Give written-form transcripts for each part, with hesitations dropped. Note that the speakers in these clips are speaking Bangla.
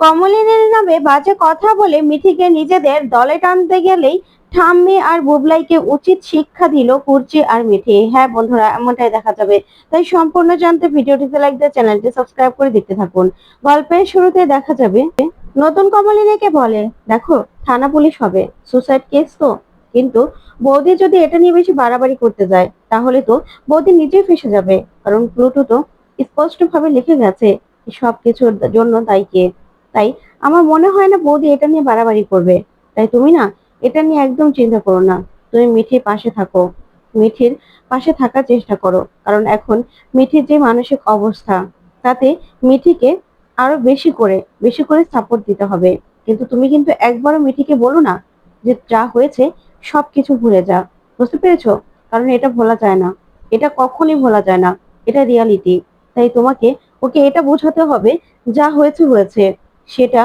কমলিনীর নামে বাজে কথা বলে মিঠিকে নিজেদের দলে টানতে গেলেই ঠাম্মি আর বুবলাইকে উচিত শিক্ষা দিল কুর্চি আর মিঠি। হ্যাঁ বন্ধুরা, এমনটাই দেখা যাবে। তাই সম্পূর্ণ জানতে ভিডিওটিতে লাইক দিয়ে চ্যানেলটি সাবস্ক্রাইব করে দেখতে থাকুন। গল্পের শুরুতে দেখা যাবে নতুন কমলিনীকে বলে, দেখো থানা পুলিশ হবে, সুসাইড কেস তো, কিন্তু বৌদি যদি এটা নিয়ে বেশি বাড়াবাড়ি করতে যায় তাহলে তো বৌদি নিজেই ফেসে যাবে। কারণ প্লুটো তো স্পষ্ট ভাবে লিখে গেছে সবকিছুর জন্য দায়ী কে। তাই আমার মনে হয় না বৌদি এটা নিয়ে বাড়াবাড়ি করবে। তাই তুমি না এটা নিয়ে একদম চিন্তা করো না। তুমি মিঠির পাশে থাকো, মিঠির পাশে থাকার চেষ্টা করো। কারণ এখন মিঠির যে মানসিক অবস্থা, তাতে মিঠিকে আরো বেশি করে সাপোর্ট দিতে হবে। কিন্তু তুমি কিন্তু একবারও মিঠিকে বলো না যে যা হয়েছে সবকিছু ভুলে যা। বুঝতে পেরেছো? কারণ এটা ভোলা যায় না, এটা কখনই ভোলা যায় না, এটা রিয়ালিটি। তাই তোমাকে ওকে এটা বোঝাতে হবে, যা হয়েছে হয়েছে, সেটা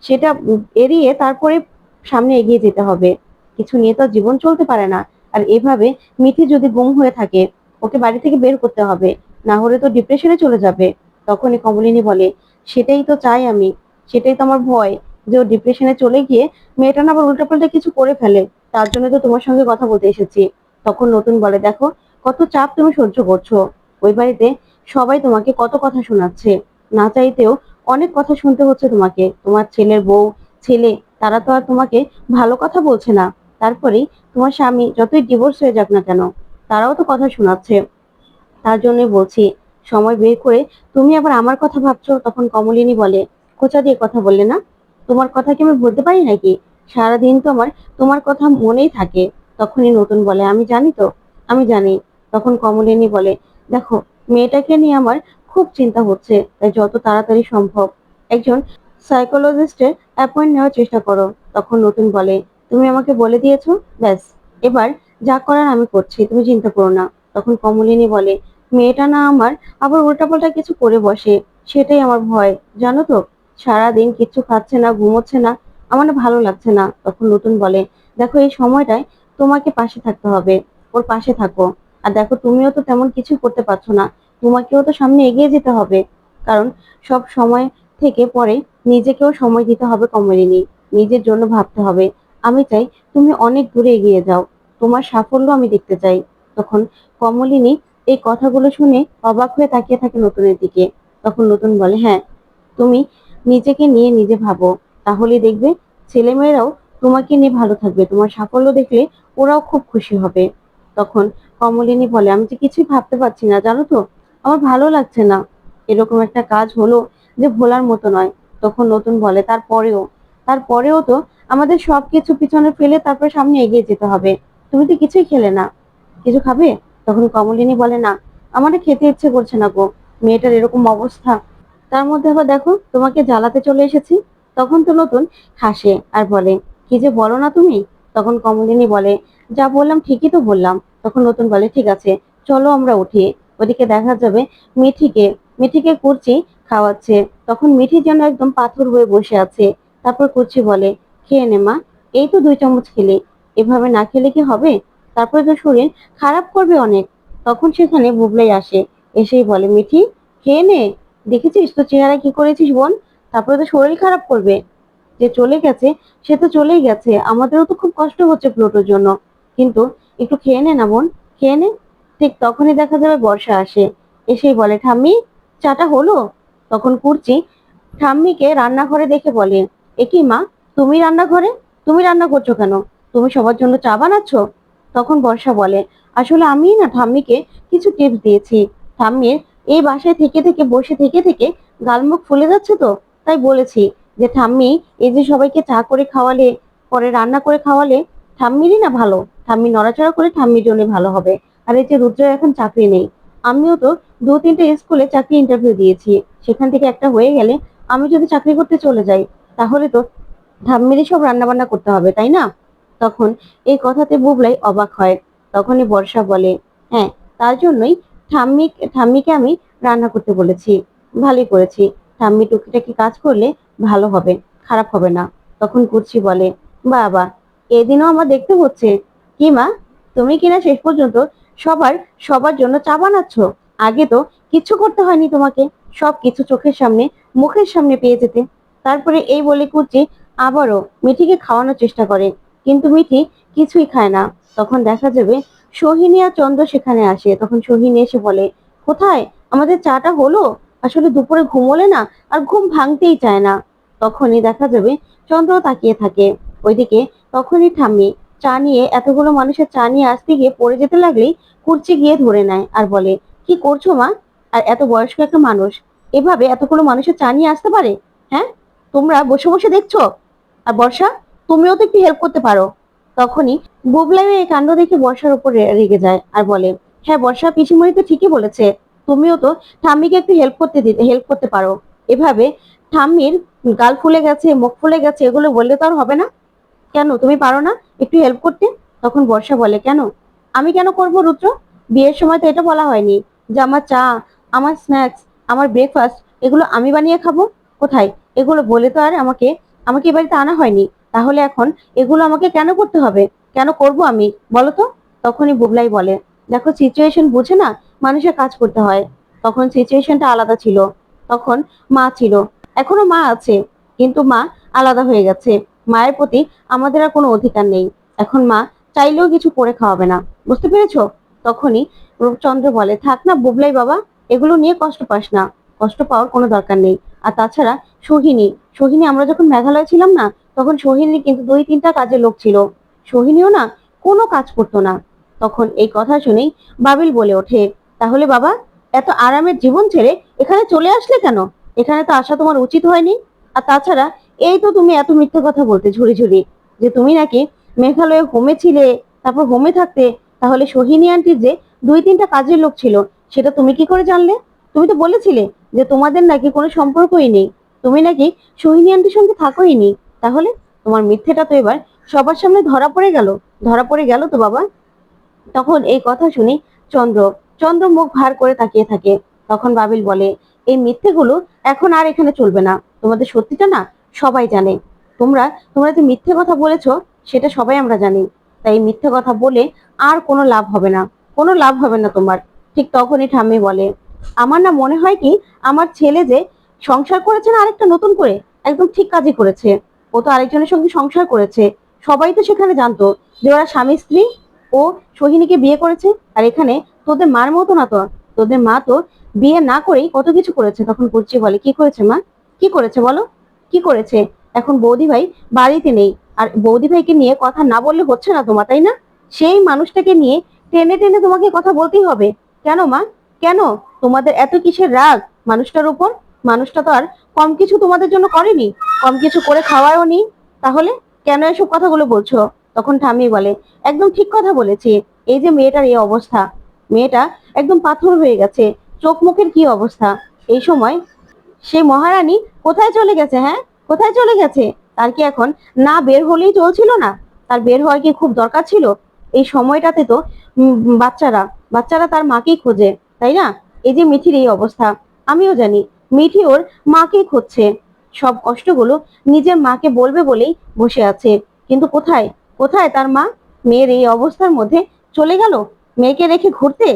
সেটা এড়িয়ে তারপরে সামনে এগিয়ে যেতে হবে। কিছু নিয়ে তো জীবন চলতে পারে না। আর এভাবে মিঠি যদি গুম হয়ে থাকে, ওকে বাড়ি থেকে বের করতে হবে, না হলে তো ডিপ্রেশনে চলে যাবে। তখনই কমলিনী বলে, সেটাই তো চাই আমি, সেটাই তো আমার ভয়, যে ও ডিপ্রেশনে চলে গিয়ে মেয়েটা না আবার উল্টাপাল্টা কিছু করে ফেলে। তার জন্য তো তোমার সঙ্গে কথা বলতে এসেছি। তখন নতুন বলে, দেখো কত চাপ তুমি সহ্য করছো। ওই বাড়িতে সবাই তোমাকে কত কথা শোনাচ্ছে, না চাইতেও অনেক কথা শুনতে হচ্ছে তোমাকে। তোমার ছেলের বউ, ছেলে, তারা তো আর তোমাকে ভালো কথা বলছে না। তারপরেই তোমার স্বামী যতই ডিভোর্স হয়ে যাক না কেন, তারাও তো কথা শোনাচ্ছে। তার জন্যই বলছি, সময় বের করে তুমি আবার আমার কথা ভাবছো। তখন কমলিনী বলে, খোঁচা দিয়ে কথা বললে না, তোমার কথা কি আমি বলতে পারি নাকি? সারাদিন তো আমার তোমার কথা মনেই থাকে। তখনই নতুন বলে, আমি জানি তো, আমি জানি। তখন কমলিনী বলে, দেখো মেয়েটাকে নিয়ে আমার খুব চিন্তা হচ্ছে, তাই যত তাড়াতাড়ি সম্ভব একজন সাইকোলজিস্টের অ্যাপয়েন্ট নেওয়ার চেষ্টা করো। তখন নতুন বলে, তুমি আমাকে বলে দিয়েছো, ব্যাস এবার যা করার আমি করছি, তুমি চিন্তা করো না। তখন কমলিনী বলে, মেয়েটা না আমার আবার উল্টাপাল্টা কিছু করে বসে, সেটাই আমার ভয়, জানো তো। সারাদিন কিচ্ছু খাচ্ছে না, ঘুমোচ্ছে না, আমার না ভালো লাগছে না। তখন নতুন বলে, দেখো এই সময়টায় তোমাকে পাশে থাকতে হবে, ওর পাশে থাকো। আর দেখো তুমিও তো তেমন কিছু করতে পারছো না, তোমাকেও তো সামনে এগিয়ে যেতে হবে। কারণ সব সময় থেকে পরে নিজেকেও সময় দিতে হবে কমলিনী, নিজের জন্য ভাবতে হবে। আমি চাই তুমি অনেক দূরে এগিয়ে যাও, তোমার সাফল্য আমি দেখতে চাই। তখন কমলিনী এই কথাগুলো শুনে অবাক হয়ে তাকিয়ে থাকে নতুনের দিকে। তখন নতুন বলে, হ্যাঁ তুমি নিজেকে নিয়ে নিজে ভাবো, তাহলে দেখবে ছেলেমেয়েরাও তোমাকে নিয়ে ভালো থাকবে, তোমার সাফল্য দেখলে ওরাও খুব খুশি হবে। তখন কমলিনী বলে, আমি যে কিছুই ভাবতে পারছি না জানো তো, আমার ভালো লাগছে না। এরকম একটা কাজ হলো যে ভোলার মতো নয়। তখন নতুন বলে, তারপরেও তো আমাদের সবকিছু পিছনে ফেলে তারপর সামনে এগিয়ে যেতে হবে। তুমি তো কিছুই খেলে না, কিছু খাবে? তখন কমলিনী বলে, না আমার না খেতে ইচ্ছে করছে না গো, মেয়েটার এরকম অবস্থা, তার মধ্যে আবার দেখো তোমাকে জ্বালাতে চলে এসেছি। তখন তো নতুন হাসে আর বলে, কি যে বলো না তুমি। তখন কমলিনী বলে, যা বললাম ঠিকই তো বললাম। তখন নতুন বলে, ঠিক আছে চলো আমরা উঠি। ওদিকে দেখা যাবে মিঠিকে মিঠিকে কুর্চি খাওয়াচ্ছে। তখন মিঠি যেন একদম পাথর হয়ে বসে আছে। তারপর কুর্চি বলে, খেয়ে নে মা, এই তো 2 চামচ খেলে, এভাবে না খেলে কি হবে? তারপরে তো শরীর খারাপ করবে অনেক। তখন সেখানে বুবলাই আসে, এসেই বলে, মিঠি খেয়ে নে, দেখেছিস তো চেহারা কি করেছিস বোন, তারপরে তো শরীর খারাপ করবে। যে চলে গেছে সে তো চলেই গেছে, আমাদেরও তো খুব কষ্ট হচ্ছে প্লুটোর জন্য, কিন্তু একটু খেয়ে নে না বোন, খেয়ে নে। ঠিক তখনই দেখা যাবে বর্ষা আসে, এসেই বলে, ঠাম্মি চাটা হলো? তখন কুর্চি ঠাম্মিকে রান্নাঘরে দেখে বলে, এ কি মা, তুমি রান্নাঘরে, তুমি রান্না করছো কেন? তুমি সবার জন্য চা বানাচ্ছ? তখন বর্ষা বলে, আসলে আমি না ঠাম্মিকে কিছু টিপস দিয়েছি। ঠাম্মির এই বাসায় থেকে থেকে বসে থেকে থেকে গালমুখ ফুলে যাচ্ছে তো, তাই বলেছি যে ঠাম্মি এই যে সবাইকে চা করে খাওয়ালে, পরে রান্না করে খাওয়ালে, ঠাম্মিরই না ভালো, ঠাম্মি নড়াচড়া করে ঠাম্মির জন্য ভালো হবে। আর এই যে রুদ্রের এখন চাকরি নেই, আমিও তো 2-3টে স্কুলে চাকরি ইন্টারভিউ দিয়েছি, সেখান থেকে একটা হয়ে গেলে আমি যদি চাকরি করতে চলে যাই, তাহলে তো ঠাম্মিরই সব রান্না বান্না করতে হবে, তাই না? তখন এই কথাতে বুবলাই অবাক হয়। তখনই বর্ষা বলে, হ্যাঁ তার জন্যই ঠাম্মিকে আমি রান্না করতে বলেছি, ভালোই করেছি। ঠাম্মি টুকিটাকি কাজ করলে ভালো হবে, খারাপ হবে না। তখন কুর্চি বলে, বাবা এদিনও আমার দেখতে হচ্ছে, কি মা তুমি কিনা শেষ পর্যন্ত সবার সবার জন্য চা বানাচ্ছ। আগে তো কিচ্ছু করতে হয়নি তোমাকে, সব কিছু চোখের সামনে মুখের সামনে পেয়ে যেতে। তারপরে এই বলে কুচি আবারও মিঠিকে খাওয়ানোর চেষ্টা করে, কিন্তু মিঠি কিছুই খায় না। তখন দেখা যাবে সোহিনী আর চন্দ্র সেখানে আসে। তখন সোহিনী এসে বলে, কোথায় আমাদের চাটা হলো? আসলে দুপুরে ঘুমোলে না, আর ঘুম ভাঙতেই চায় না। তখনই দেখা যাবে চন্দ্র তাকিয়ে থাকে ওইদিকে। তখনই ঠাম্মি চা নিয়ে, এতগুলো মানুষের চা নিয়ে আসতে গিয়ে পড়ে যেতে লাগলেই কুর্চি গিয়ে ধরে নেয় আর বলে, কি করছো মা? আর এত বয়স্ক একটা মানুষ এভাবে এতগুলো মানুষের চা নিয়ে আসতে পারে? হ্যাঁ, তোমরা বসে বসে দেখছো? আর বর্ষা, তুমিও তো একটু হেল্প করতে পারো। তখনই বুবলাই এই কাণ্ড দেখে বর্ষার উপর রেগে যায় আর বলে, হ্যাঁ বর্ষা, পিসিমণি তো ঠিকই বলেছে, তুমিও তো ঠাম্মিকে একটু হেল্প করতে পারো। এভাবে ঠাম্মির গাল ফুলে গেছে, মুখ ফুলে গেছে, এগুলো বললে তো আর হবে না। কেন তুমি পারো না একটু হেল্প করতে? তখন বর্ষা বলে, কেন আমি কেন করব রুদ্র? বিয়ের সময় তো এটা বলা হয়নি যে আমার চা, আমার স্ন্যাক্স, আমার ব্রেকফাস্ট এগুলো আমি বানিয়ে খাবো? কোথায়? এগুলো বলে তো আর আমাকে আমাকে এ বাড়িতে আনা হয়নি। তাহলে এখন এগুলো আমাকে কেন করতে হবে? কেন করব আমি, বলো তো? তখনই বুবলাই বলে, দেখো সিচুয়েশন বুঝে না মানুষের কাজ করতে হয়। তখন সিচুয়েশনটা আলাদা ছিল। তখন মা ছিল, এখনো মা আছে, কিন্তু মা আলাদা হয়ে গেছে। মায়ের প্রতি আমাদের আর কোনো অধিকার নেই। এখন মা চাইলেও কিছু করে খাওয়াবে না, বুঝতে পেরেছো? তখনই রূপচন্দ্র বলে, থাক না বুবলাই বাবা, এগুলো নিয়ে কষ্ট পাস না, কষ্ট পাওয়ার কোনো দরকার নেই। আর তাছাড়া সোহিনী সোহিনী আমরা যখন মেঘালয় ছিলাম না, তখন সোহিনীর কিন্তু 2-3টা কাজের লোক ছিল। সোহিনীও না কোনো কাজ করতো না। তখন এই কথা শুনেই বাবিল বলে ওঠে, তাহলে বাবা এত আরামের জীবন ছেড়ে এখানে চলে আসলে কেন? এখানে তো আসা তোমার উচিত হয়নি। আর তাছাড়া এই তো তুমি এত মিথ্যে কথা বলতে ঝুড়ি ঝুড়ি, যে তুমি নাকি মেঘালয়ে হোমে ছিলে, তারপর হোমে থাকতে। তাহলে সোহিনী আন্টির যে 2-3টা কাজের লোক ছিল, সেটা তুমি কি করে জানলে? তুমি তো বলেছিলে যে তোমাদের নাকি কোনো সম্পর্কই নেই, তুমি নাকি সোহিনী আন্টির সঙ্গে থাকোই নি। তাহলে তোমার মিথ্যেটা তো এবার সবার সামনে ধরা পড়ে গেল তো বাবা। তখন এই কথা শুনি চন্দ্র চন্দ্র মুখ ভার করে তাকিয়ে থাকে। তখন বাবিল বলে, এই মিথ্যেগুলো এখন আর এখানে চলবে না। তোমাদের সত্যিটা না সবাই জানে। তোমরা তোমরা যে মিথ্যে কথা বলেছো সেটা সবাই আমরা জানি। তাই মিথ্যে কথা বলে আর কোনো লাভ হবে না, কোনো লাভ হবে না তোমার। ঠিক তখনই ঠাম্মি বলে, আমার না মনে হয় কি, আমার ছেলে যে সংসার করেছে না আরেকটা নতুন করে, একদম ঠিক কাজই করেছে। ও তো আরেকজনের সঙ্গে সংসার করেছে, সবাই তো সেখানে জানতো যে ওরা স্বামী স্ত্রী। ও সোহিনীকে বিয়ে করেছে। আর এখানে তোদের মার মতো না তো, তোদের মা তো বিয়ে না করেই কত কিছু করেছে। তখন কুর্চি বলে, কি করেছে মা? কি করেছে বলো, কি করেছে? এখন বৌদি ভাই বাড়িতে নেই, আর বৌদি ভাইকে নিয়ে কথা না বললে হচ্ছে না তোমার, তাই না? সেই মানুষটাকে নিয়ে টেনে টেনে তোমাকে কথা বলতেই হবে। কেন মা, কেন তোমাদের এত কিসের রাগ মানুষটার উপর? মানুষটা তো আর কম কিছু তোমাদের জন্য করেনি, কম কিছু করে খাওয়ায়ও নি। তাহলে কেন এসব কথাগুলো বলছো? তখন ঠাম্মি বলে, একদম ঠিক কথা বলেছি। এই যে মেয়েটার এই অবস্থা, মেয়েটা একদম পাথর হয়ে গেছে, চোখ মুখের কি অবস্থা। এই সময় সেই মহারানী কোথায় চলে গেছে? হ্যাঁ, কোথায় চলে গেছে? তার কি এখন না বের হলেই চলছিল না? তার বের হওয়ার কি খুব দরকার ছিল? এই সময়টাতে তো বাচ্চারা বাচ্চারা তার মাকেই খোঁজে, তাই না? এই যে মিঠির এই অবস্থা, আমিও জানি মিঠি ওর মাকেই খুঁজছে। সব কষ্টগুলো নিজের মাকে বলবে বলেই বসে আছে, কিন্তু কোথায় কোথায় তার মা? মেয়ের এই অবস্থার মধ্যে চলে গেল মেয়েকে রেখে ঘুরতে।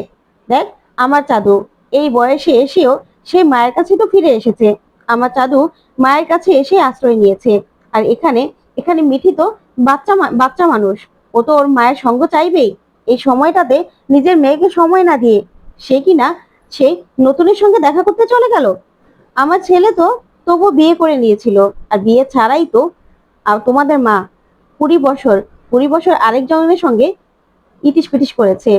দেখ, আমার চাঁদু এই বয়সে এসেও সে মায়ের কাছে তো ফিরে এসেছে। আমার চাঁদু মায়ের কাছে এসে আশ্রয় নিয়েছে। আর এখানে এখানে মিঠি তো বাচ্চা মানুষ, ও তো ওর মায়ের সঙ্গ চাইবেই। এই সময়টাতে নিজের মেয়েকে সময় না দিয়ে সে কিনা সে নতুনের সঙ্গে দেখা করতে চলে গেল। আমার ছেলে তো তবু বিয়ে করে নিয়েছিল, আর বিয়ে ছাড়াই তো আর তোমাদের মা 20 বছর 20 বছর আরেকজনের সঙ্গে ইটিস পিটিস করেছে,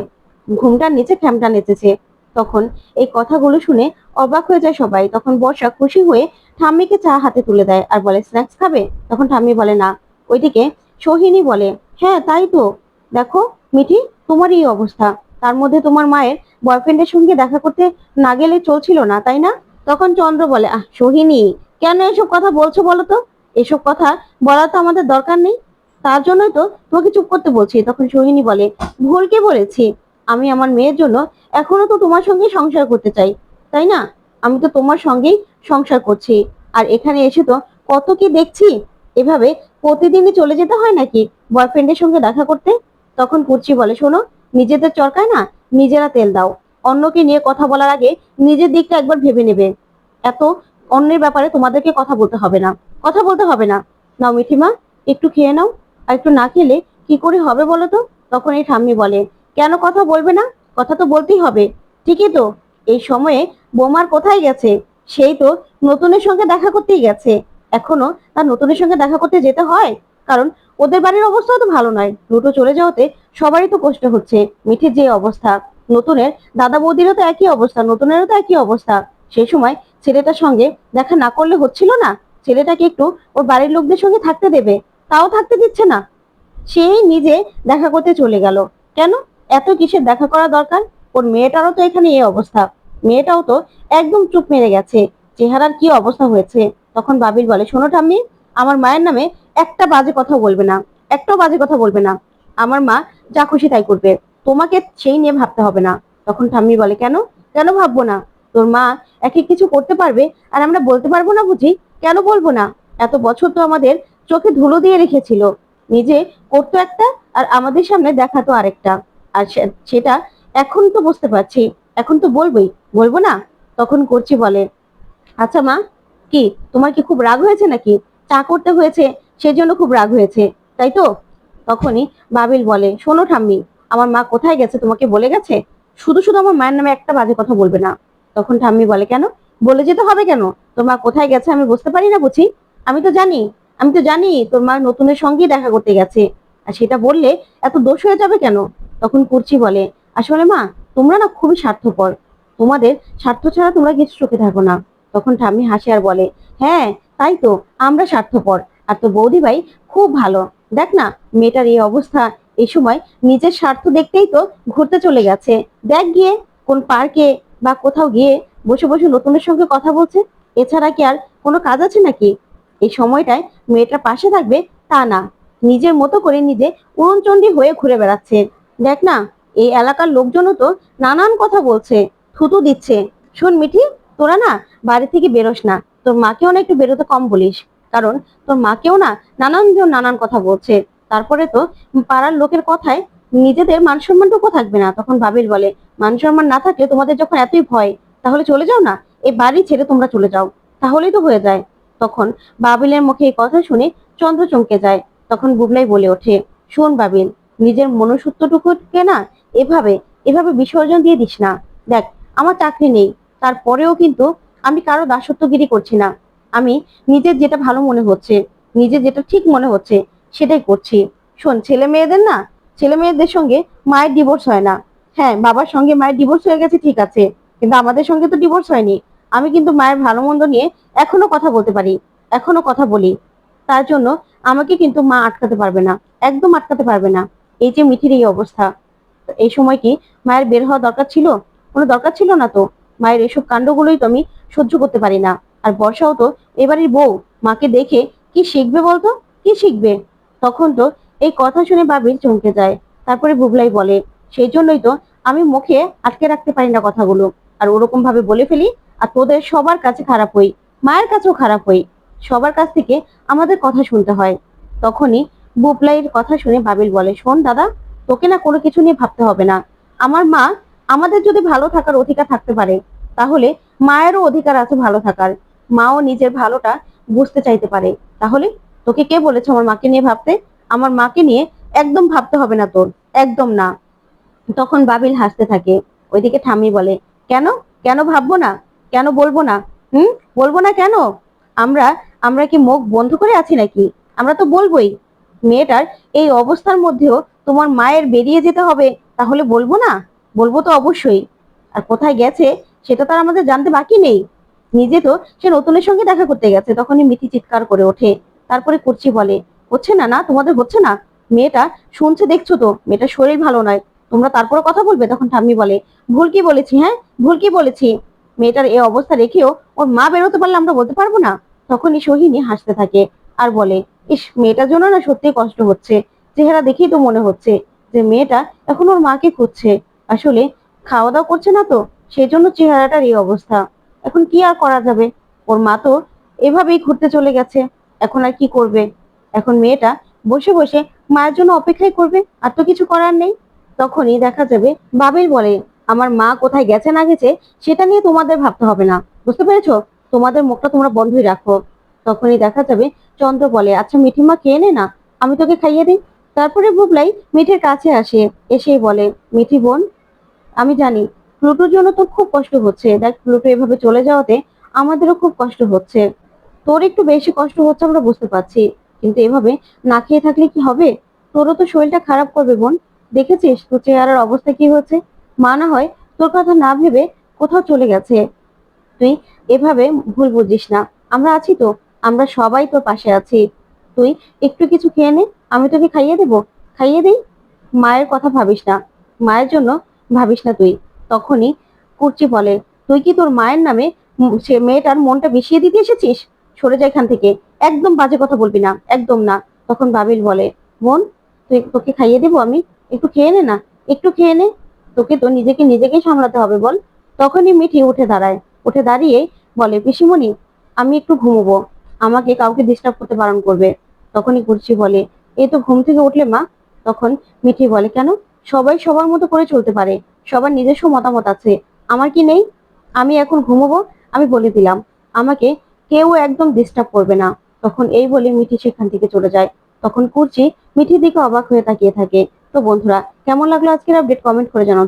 ঘুমটার নিচে খ্যামটা নেচেছে। তখন এই কথাগুলো শুনে অবাক হয়ে যায় সবাই। তখন বর্ষা খুশি হয়ে ঠাম্মিকে চা হাতে তুলে দেয় আর বলে, স্ন্যাক্স খাবে? তখন ঠাম্মি বলে না। ওইদিকে সোহিনী বলে, হ্যাঁ তাই তো, দেখো মিঠি, তোমারই এই অবস্থা, তার মধ্যে তোমার মায়ের বয়ফ্রেন্ডের সঙ্গে দেখা করতে না গেলে চলছিল না, তাই না? তখন চন্দ্র বলে, আহ সোহিনী, কেন এসব কথা বলছো বলো তো? এসব কথা বলা তো আমাদের দরকার নেই, তার জন্যই তো তোমাকে চুপ করতে বলছি। তখন সোহিনী বলে, ভুল কি বলেছি? আমি আমার মেয়ের জন্য এখনো তো তোমার সঙ্গে সংসার করতে চাই, তাই না? আমি তো তোমার সঙ্গেই সংসার করছি। আর এখানে এসে তো কত কি দেখছি। এভাবে প্রতিদিনই চলে যেতে হয় নাকি বয়ফ্রেন্ডের সঙ্গে দেখা করতে? তখন কুচি বলে, শোনো, নিজেদের চরকায় না নিজেরা তেল দাও। অন্যকে নিয়ে কথা বলার আগে নিজের দিকটা একবার ভেবে নেবে। এত অন্যের ব্যাপারে তোমাদেরকে কথা বলতে হবে না। কথা বলতে হবে না। নাও মিঠিমা, একটু খেয়ে নাও, আর একটু না খেলে কি করে হবে বলো তো? তখন এই ঠাম্মি বলে, কেন কথা বলবে না? কথা তো বলতেই হবে। ঠিকই তো, এই সময়ে বোমার কোথায় গেছে? সেই তো নতুনের সঙ্গে দেখা করতেই গেছে। এখনো তার নতুনের সঙ্গে দেখা করতে যেতে হয়? কারণ ওদের বাড়ির অবস্থাও তো ভালো নয়। দুটো চলে যাওয়াতে সবারই তো কষ্ট হচ্ছে। মিঠির যে অবস্থা, নতুনের দাদা বৌদিরও তো একই অবস্থা, নতুনেরও তো একই অবস্থা। সেই সময় ছেলেটার সঙ্গে দেখা না করলে হচ্ছিল না? ছেলেটাকে একটু ওর বাড়ির লোকদের সঙ্গে থাকতে দেবে, তাও থাকতে দিচ্ছে না। সেই নিজে দেখা করতে চলে গেল। কেন? এত কিসের দেখা করা দরকার? ওর মেয়েটারও তো এখানে এই অবস্থা। মেয়েটাও তো একদম চুপ মেরে গেছে। চেহারার কি অবস্থা হয়েছে। তখন বাবিল বলে, শোনো ঠাম্মি, আমার মায়ের নামে একটা বাজে কথা বলবে না, একটাও বাজে কথা বলবে না। আমার মা যা খুশি তাই করবে, তোমাকে সেই নিয়ে ভাবতে হবে না। তখন ঠাম্মি বলে, কেন? কেন ভাববো না? তোর মা এক এক কিছু করতে পারবে আর আমরা বলতে পারবো না বুঝি? কেন বলবো না? এত বছর তো আমাদের চোখে ধুলো দিয়ে রেখেছিল। নিজে করতো একটা আর আমাদের সামনে দেখাতো আরেকটা। আর সেটা এখন তো বুঝতে পারছি, এখন তো বলবোই, বলবো না? তখন করছি বলে, আচ্ছা মা, কি তোমার কি খুব রাগ হয়েছে নাকি? চা করতে হয়েছে সেজন্য খুব রাগ হয়েছে, তাই তো? তখনই বাবিল বলে, শোনো ঠাম্মি, আমার মা কোথায় গেছে তোমাকে বলে গেছে? শুধু শুধু আমার মায়ের নামে একটা বাজে কথা বলবে না। তখন ঠাম্মি বলে, কেন? বলে যেতে হবে কেন? তোর মা কোথায় গেছে আমি বুঝতে পারি না বুঝি? আমি তো জানি, আমি তো জানি তোর মা নতুনের সঙ্গেই দেখা করতে গেছে। আর সেটা বললে এত দোষ হয়ে যাবে কেন? তখন কুর্চি বলে, আসলে মা, তোমরা না খুবই স্বার্থপর। তোমাদের স্বার্থ ছাড়া তোমরা কিছু চোখে থাকো না। তখন ঠাম্মি হাসে আর বলে, হ্যাঁ তাই তো, আমরা স্বার্থপর। আর তো বৌদি ভাই খুব ভালো। দেখ না, মেয়েটার এই অবস্থা, এই সময় নিজের স্বার্থ দেখতেই তো ঘুরতে চলে গেছে। দেখ গিয়ে কোন পার্কে বা কোথাও গিয়ে বসে বসে নতুনের সঙ্গে কথা বলছে। এছাড়া কি আর কোনো কাজ আছে নাকি? এই সময়টায় মেয়েটার পাশে থাকবে তা না, নিজের মতো করে নিজে উড়নচণ্ডী হয়ে ঘুরে বেড়াচ্ছে। দেখ না, এই এলাকার লোকজনও তো নানান কথা বলছে, থুতু দিচ্ছে। শোন মিঠি, তোরা না বাড়ি থেকে বেরোস না। তোর মাকেও না একটু বেরোতে কম বলিস। কারণ তোর মাকেও না নানান জন নানান কথা বলছে। তারপরে তো পাড়ার লোকের কথায় নিজেদের মান সম্মানটুকু থাকবে না। তখন বাবিল বলে, মান সম্মান না থাকলে তোমাদের যখন এতই ভয়, তাহলে চলে যাও না, এই বাড়ি ছেড়ে তোমরা চলে যাও, তাহলেই তো হয়ে যায়। তখন বাবিলের মুখে এই কথা শুনে চন্দ্র চমকে যায়। তখন বুবলাই বলে ওঠে, শোন বাবিল, নিজের মনুষ্যত্বটুকুকে না এভাবে এভাবে বিসর্জন দিয়ে দিস না। দেখ, আমার চাকরি নেই, তারপরেও কিন্তু আমি কারো দাসত্বগিরি করছি না। আমি নিজের যেটা ভালো মনে হচ্ছে, নিজের যেটা ঠিক মনে হচ্ছে সেটাই করছি। শোন, ছেলে মেয়েদের না, ছেলে মেয়েদের সঙ্গে মায়ের ডিভোর্স হয় না। হ্যাঁ, বাবার সঙ্গে মায়ের ডিভোর্স হয়ে গেছে ঠিক আছে, কিন্তু আমাদের সঙ্গে তো ডিভোর্স হয়নি। আমি কিন্তু মায়ের ভালো মন্দ নিয়ে এখনো কথা বলতে পারি, এখনো কথা বলি। তার জন্য আমাকে কিন্তু মা আটকাতে পারবে না, একদম আটকাতে পারবে না। এই যে মিঠির এই অবস্থা, এই সময় কি মায়ের বের হওয়া দরকার ছিল? কোনো দরকার ছিল না তো। মায়ের এসব কাণ্ডগুলোই তো আমি সহ্য করতে পারি না। আর বর্ষাও তো এবারের বউ, মাকে দেখে কি শিখবে বলতো? কি শিখবে? তখন তো এই কথা শুনে বাবির চমকে যায়। তারপরে বুবলাই বলে, সেই জন্যই তো আমি মুখে আটকে রাখতে পারি না কথাগুলো, আর ওরকম ভাবে বলে ফেলি। আর তোদের সবার কাছে খারাপ হই, মায়ের কাছেও খারাপ হই, সবার কাছ থেকে আমাদের কথা শুনতে হয়। তখনই বুবলাইয়ের কথা শুনে বাবিল বলে, শোন দাদা, তোকে না কোনো কিছু নিয়ে ভাবতে হবে না। আমার মা, আমাদের যদি ভালো থাকার অধিকার থাকতে পারে, তাহলে মায়েরও অধিকার আছে ভালো থাকার। মাও নিজের ভালোটা বুঝতে চাইতে পারে। তাহলে তোকে কে বলেছে আমার মাকে নিয়ে ভাবতে? আমার মাকে নিয়ে একদম ভাবতে হবে না তোর, একদম না। তখন বাবিল হাসতে থাকে। ওইদিকে ঠাম্মি বলে, কেন? কেন ভাববো না? কেন বলবো না? হুম, বলবো না কেন? আমরা আমরা কি মুখ বন্ধ করে আছি নাকি? আমরা তো বলবোই। মেয়েটার এই অবস্থার মধ্যেও তোমার মায়ের বেরিয়ে যেতে হবে, তাহলে বলবো না? বলবো তো অবশ্যই। আর কোথায় গেছে সেটা তো আর আমাদের জানতে বাকি নেই। নিজে তো সে নতুনের সঙ্গে দেখা করতে গেছে। তখনই মিঠি চিৎকার করে ওঠে। তারপরে কুর্চি বলে, হচ্ছে না, না তোমাদের হচ্ছে না? মেয়েটা শুনছে, দেখছো তো মেয়েটার শরীর ভালো নয়, তোমরা তারপরে কথা বলবে? তখন ঠাম্মি বলে, ভুল কি বলেছি? হ্যাঁ, ভুল কি বলেছি? মেয়েটার এই অবস্থা রেখেও ওর মা বেরোতে পারলে আমরা বলতে পারবো না? তখনই সোহিনী হাসতে থাকে আর বলে, ইস, মেয়েটার জন্য না সত্যি কষ্ট হচ্ছে। চেহারা দেখেই তো মনে হচ্ছে যে মেয়েটা এখন ওর মাকে খুঁজছে। আসলে খাওয়া দাওয়া করছে না তো, সেই জন্য চেহারাটার এই অবস্থা। এখন কি আর করা যাবে? ওর মা তো এভাবেই ঘুরতে চলে গেছে, এখন আর কি করবে? এখন মেয়েটা বসে বসে মায়ের জন্য অপেক্ষাই করবে, আর তো কিছু করার নেই। তখনই দেখা যাবে বাবিল বলে, আমার মা কোথায় গেছে না গেছে সেটা নিয়ে তোমাদের ভাবতে হবে না, বুঝতে পেরেছো? তোমাদের মুখটা তোমরা বন্ধই রাখো। তখনই দেখা যাবে চন্দ্র বলে, আচ্ছা মিঠিমা খেয়ে নে না, আমি তোকে খাইয়ে দিই। তারপরে বুবলাই মিঠির কাছে আসে, এসেই বলে, মিঠি বোন, আমি জানি প্লুটোর জন্য তোর খুব কষ্ট হচ্ছে। দেখ, প্লুটো এভাবে চলে যাওয়াতে আমাদেরও খুব কষ্ট হচ্ছে। তোর একটু বেশি কষ্ট হচ্ছে আমরা বুঝতে পারছি, কিন্তু এভাবে না খেয়ে থাকলে কি হবে? তোরও তো শরীরটা খারাপ করবে বোন। দেখেছিস তোর চেহারার অবস্থা কি হচ্ছে? মা না হয় তোর কথা না ভেবে কোথাও চলে গেছে। তুই এভাবে ভুল বুঝিস না, আমরা আছি তো, আমরা সবাই তোর পাশে আছি। তুই একটু কিছু খেয়ে নে, আমি তোকে খাইয়ে দেবো, খাইয়ে দিই। মায়ের কথা ভাবিস না, মায়ের জন্য ভাবিস না তুই। তখনই কুর্চি বলে, তুই কি তোর মায়ের নামে সে মেয়েটার মনটা বিষিয়ে দিতে এসেছিস? সরে যা এখান থেকে, একদম বাজে কথা বলবি না, একদম না। তখন বাবিল বলে, বোন, তোকে খাইয়ে দেবো আমি, একটু খেয়ে নে না, একটু খেয়ে নে। তোকে তো নিজেকেই সামলাতে হবে বল। তখনই মিঠি উঠে দাঁড়ায়, উঠে দাঁড়িয়ে বলে, পিসিমণি, আমি একটু ঘুমোবো, আমাকে কাউকে ডিস্টার্ব করতে বারণ করবে। তখনই কুর্চি বলে, এই তো ঘুম থেকে উঠলে মা। তখন মিঠি বলে, কেন? সবাই সবার মতো করে চলতে পারে, সবার নিজস্ব মতামত আছে, আমার কি নেই? আমি এখন ঘুমোবো, আমি বলে দিলাম, আমাকে কেউ একদম ডিস্টার্ব করবে না। তখন এই বলে মিঠি সেখান থেকে চলে যায়। তখন কুর্চি মিঠির দিকে অবাক হয়ে তাকিয়ে থাকে। তো বন্ধুরা, কেমন লাগলো আজকের আপডেট, কমেন্ট করে জানাও।